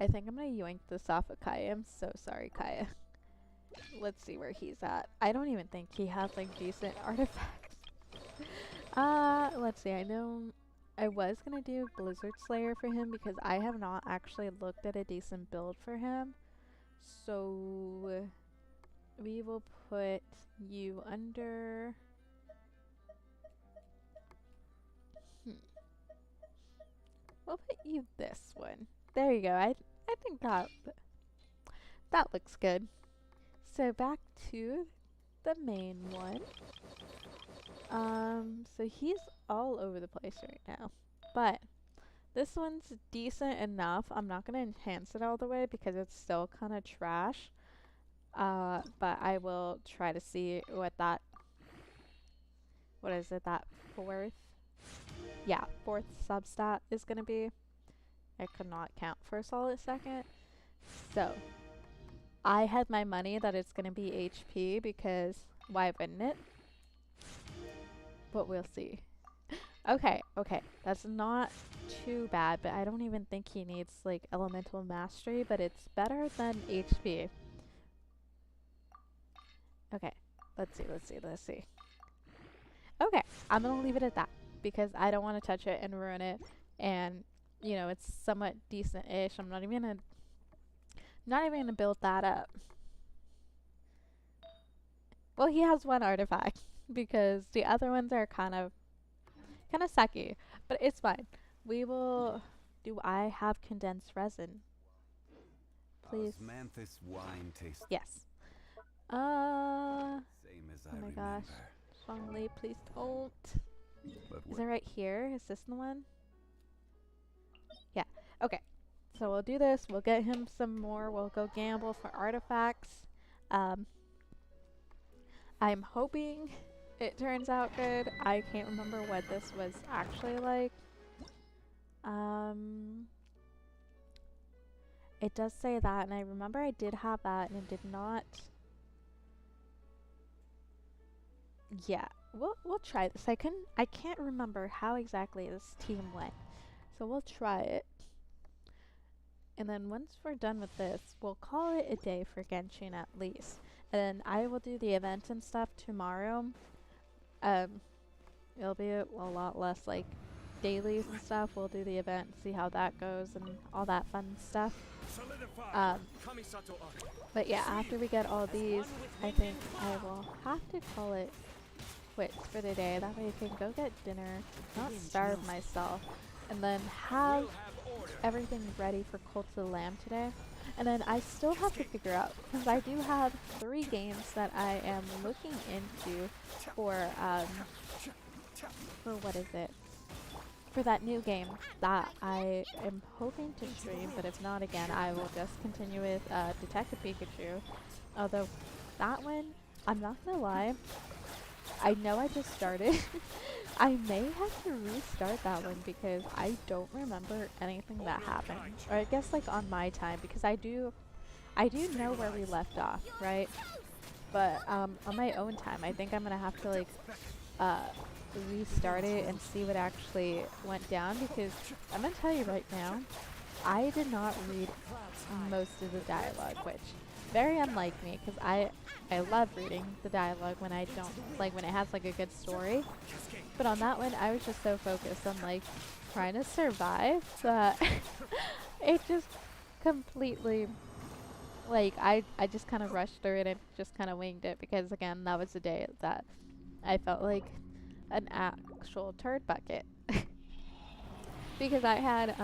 [SPEAKER 1] I think I'm gonna yoink this off of Kaya. I'm so sorry, Kaya. Let's see where he's at. I don't even think he has like decent artifacts. Let's see. I know I was gonna do Blizzard Slayer for him because I have not actually looked at a decent build for him. So we will put you under. We'll put you this one. There you go. I think that looks good. So back to the main one. So he's all over the place right now, but this one's decent enough. I'm not gonna enhance it all the way because it's still kind of trash. But I will try to see what is it, that fourth? Yeah, fourth substat is gonna be. I could not count for a solid second. So I had my money that it's gonna be HP because why wouldn't it? But we'll see. Okay, that's not too bad, but I don't even think he needs like elemental mastery, but it's better than HP. Okay, let's see. Okay, I'm gonna leave it at that because I don't want to touch it and ruin it, and you know, it's somewhat decent-ish. I'm not even not even gonna build that up. Well, he has one artifact because the other ones are kind of sucky, but it's fine. We will. Do I have condensed resin? Please.
[SPEAKER 3] Osmanthus wine taste.
[SPEAKER 1] Yes.
[SPEAKER 3] Same as
[SPEAKER 1] Oh my gosh. Strongly, please don't. Is it right here? Is this the one? Yeah. Okay. So we'll do this. We'll get him some more. We'll go gamble for artifacts. I'm hoping it turns out good. I can't remember what this was actually like. It does say that, and I remember I did have that, and it did not. Yeah, we'll try this. I can't remember how exactly this team went, so we'll try it. And then once we're done with this, we'll call it a day for Genshin at least. And then I will do the event and stuff tomorrow. It'll be a lot less like dailies and stuff. We'll do the event, see how that goes, and all that fun stuff. But yeah, after we get all these, I think I will have to call it quits for the day. That way I can go get dinner, not starve myself, and then have everything ready for Cult of the Lamb today. And then I still have to figure out, because I do have 3 games that I am looking into for what is it? For that new game that I am hoping to stream, but if not, again, I will just continue with Detective Pikachu. Although that one, I'm not gonna lie, I know I just started. I may have to restart that one because I don't remember anything that happened. Or I guess like on my time, because I do know where we left off, right? But on my own time, I think I'm gonna have to like restart it and see what actually went down, because I'm gonna tell you right now, I did not read most of the dialogue, which very unlike me, because I love reading the dialogue when I don't like when it has like a good story. But on that one, I was just so focused on like trying to survive that it just completely like I just kind of rushed through it and just kind of winged it, because again, that was the day that I felt like an actual turd bucket. Because I had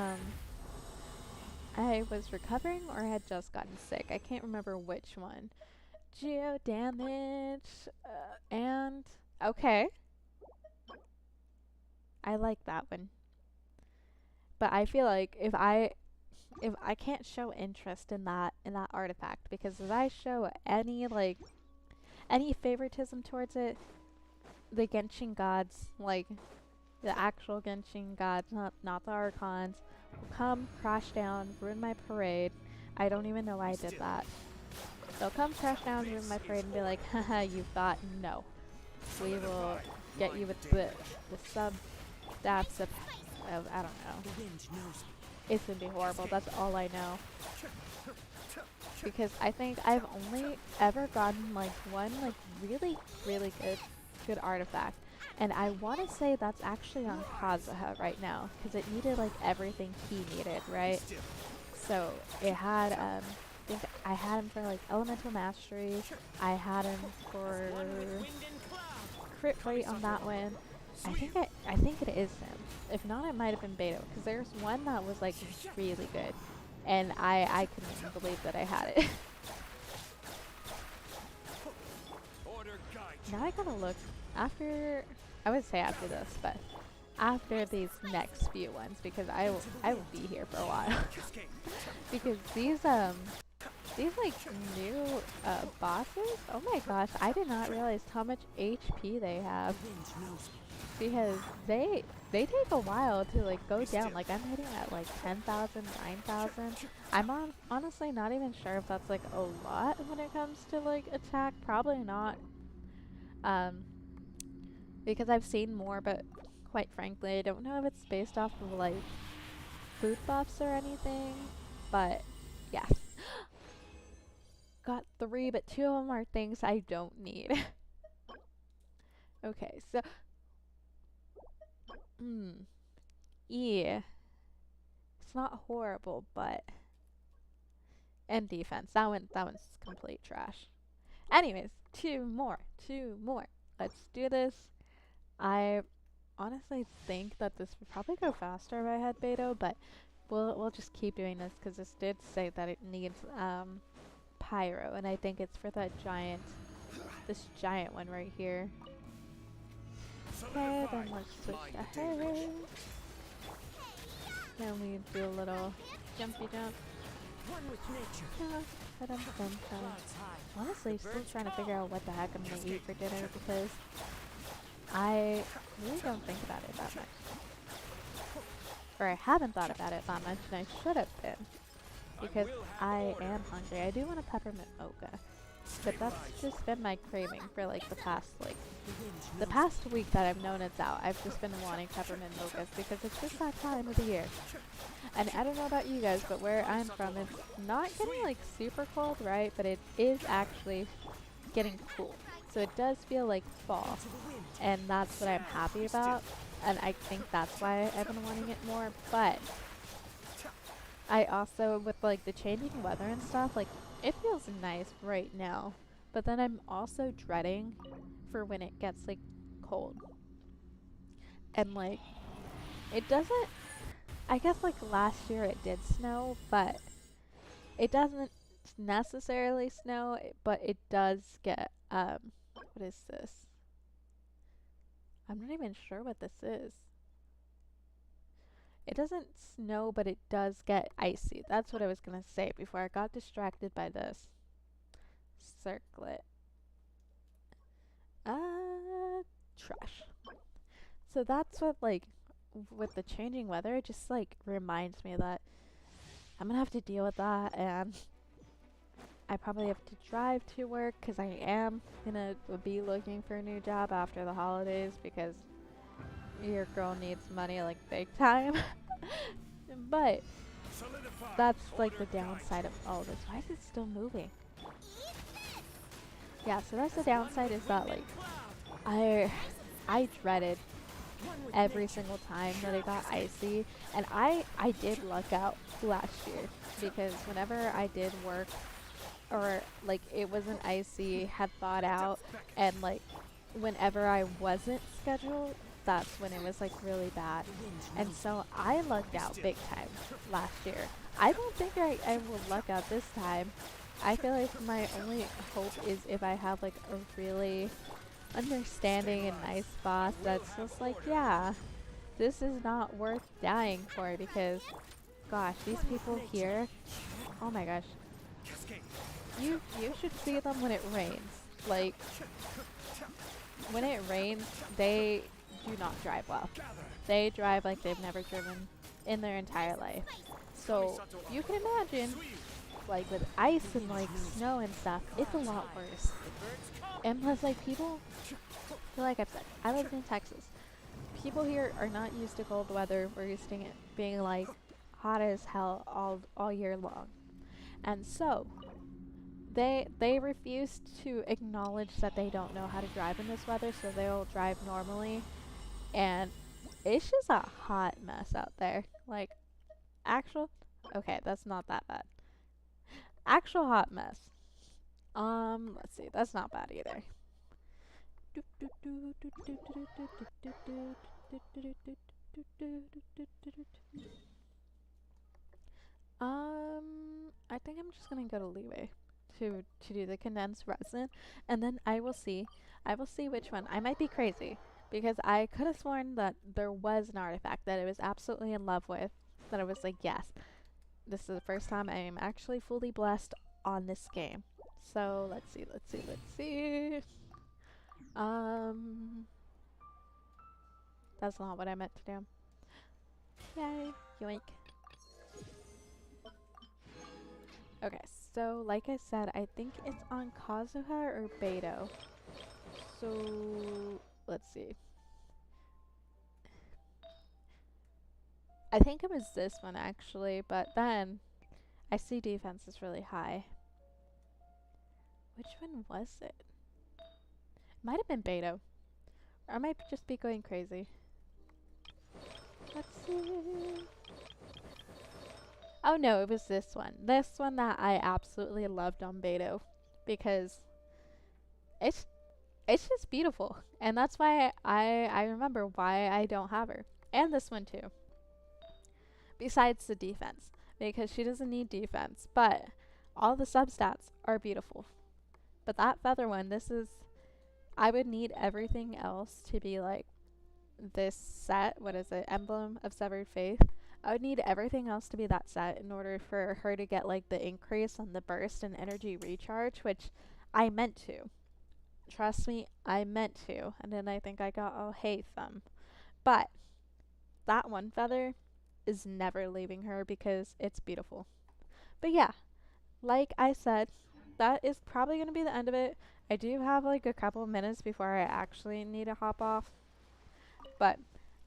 [SPEAKER 1] I was recovering or I had just gotten sick. I can't remember which one. Geo damage and okay. I like that one. But I feel like if I can't show interest in that artifact, because if I show any favoritism towards it, the Genshin gods, like the actual Genshin gods, not the Archons, will come, crash down, ruin my parade. I don't even know why I did that. They'll come, crash down, ruin my parade, and be like, haha, you thought, no. We will get you with the sub-stats of, I don't know. It's gonna be horrible, that's all I know. Because I think I've only ever gotten like one like really, really good artifact. And I want to say that's actually on Kazuha right now, because it needed like everything he needed, right? So it had, I think I had him for like Elemental Mastery, I had him for crit rate on that one. I think it is him. If not, it might have been Beto, because there's one that was like really good, and I couldn't even believe that I had it. Now I gotta look after. I would say after this, but after these next few ones, because I will be here for a while. Because these like new bosses, oh my gosh, I did not realize how much HP they have, because they take a while to like go down. Like I'm hitting at like 10,000, 9,000. I'm honestly not even sure if that's like a lot when it comes to like attack. Probably not. Because I've seen more, but quite frankly, I don't know if it's based off of like food buffs or anything. But yeah, got 3, but 2 of them are things I don't need. Okay, so yeah, it's not horrible, but And defense. That one's complete trash. Anyways, two more. Let's do this. I honestly think that this would probably go faster if I had Beto, but we'll just keep doing this because this did say that it needs pyro, and I think it's for that this giant one right here. Okay, then let's switch ahead. Then we do a little jumpy jump. Honestly, still trying to figure out what the heck I'm gonna eat for dinner because I really don't think about it that much. Or I haven't thought about it that much, and I should have been. Because I am hungry. I do want a peppermint mocha. But that's just been my craving for like the past week that I've known it's out. I've just been wanting peppermint mochas because it's just that time of the year. And I don't know about you guys, but where I'm from, it's not getting like super cold, right? But it is actually getting cool. So it does feel like fall. And that's what I'm happy about. And I think that's why I've been wanting it more. But I also, with like the changing weather and stuff, like it feels nice right now. But then I'm also dreading for when it gets like cold. And like, it doesn't, I guess like last year it did snow, but it doesn't necessarily snow, but it does get, what is this? I'm not even sure what this is. It doesn't snow, but it does get icy. That's what I was going to say before I got distracted by this. Circlet. Trash. So that's what, like, with the changing weather, it just, like, reminds me that I'm going to have to deal with that, and I probably have to drive to work because I am going to be looking for a new job after the holidays because your girl needs money like big time. But that's like the downside of all of this. Why is it still moving? Yeah, so that's the downside is that like I dreaded every single time that it got icy, and I did luck out last year because whenever I did work or like it wasn't icy, had thawed out, and like whenever I wasn't scheduled, that's when it was like really bad. And so I lucked out big time last year. I don't think I will luck out this time. I feel like my only hope is if I have like a really understanding and nice boss that's just like, yeah, this is not worth dying for because gosh, these people here, oh my gosh. You should see them when it rains. Like when it rains, they do not drive well. They drive like they've never driven in their entire life. So you can imagine, like with ice and like snow and stuff, it's a lot worse. And plus, like people, like I've said, I live in Texas. People here are not used to cold weather. We're used to it being like hot as hell all year long, and so they refuse to acknowledge that they don't know how to drive in this weather. So they'll drive normally. And it's just a hot mess out there. Like, okay, that's not that bad. Actual hot mess. Let's see, that's not bad either. I think I'm just gonna go to Leeway to do the condensed resin, and then I will see which one. I might be crazy. Because I could have sworn that there was an artifact that I was absolutely in love with. That I was like, yes, this is the first time I am actually fully blessed on this game. So, let's see. That's not what I meant to do. Yay, yoink. Okay, so like I said, I think it's on Kazuha or Beto. So, let's see. I think it was this one actually, but then I see defense is really high. Which one was it? Might have been Beto. Or I might just be going crazy. Let's see. Oh no, it was this one. This one that I absolutely loved on Beto because it's it's just beautiful. And that's why I remember why I don't have her. And this one too. Besides the defense. Because she doesn't need defense. But all the substats are beautiful. But that feather one, this is... I would need everything else to be like this set. What is it? Emblem of Severed Faith. I would need everything else to be that set in order for her to get like the increase on the burst and energy recharge, which I meant to. Trust me, I meant to. And then I think I got all hey thumb. But that one feather is never leaving her because it's beautiful. But yeah, like I said, that is probably going to be the end of it. I do have like a couple minutes before I actually need to hop off. But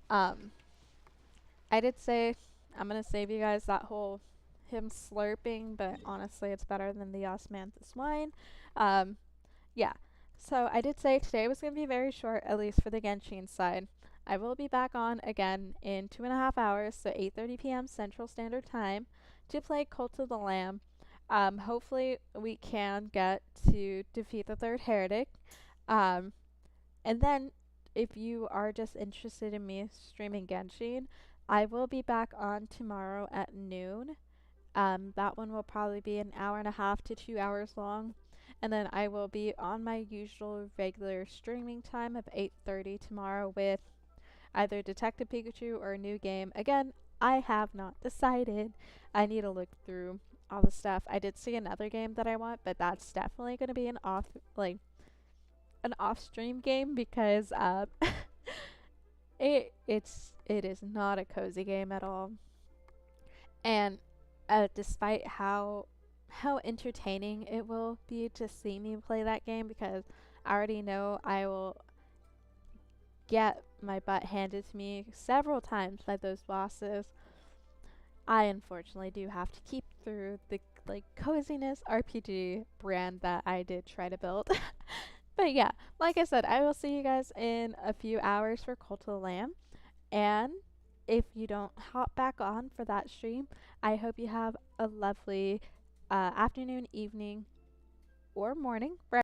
[SPEAKER 1] I did say I'm going to save you guys that whole him slurping, but honestly it's better than the osmanthus wine. Yeah. So I did say today was going to be very short, at least for the Genshin side. I will be back on again in 2.5 hours, so 8:30 p.m. Central Standard Time, to play Cult of the Lamb. Hopefully we can get to defeat the third heretic. And then if you are just interested in me streaming Genshin, I will be back on tomorrow at noon. That one will probably be an hour and a half to 2 hours long. And then I will be on my usual regular streaming time of 8:30 tomorrow with either Detective Pikachu or a new game. Again, I have not decided. I need to look through all the stuff. I did see another game that I want, but that's definitely going to be an off-stream game because it is not a cozy game at all. And despite how entertaining it will be to see me play that game, because I already know I will get my butt handed to me several times by those bosses, I unfortunately do have to keep through the coziness RPG brand that I did try to build. But yeah, like I said, I will see you guys in a few hours for Cult of the Lamb. And if you don't hop back on for that stream, I hope you have a lovely afternoon, evening, or morning,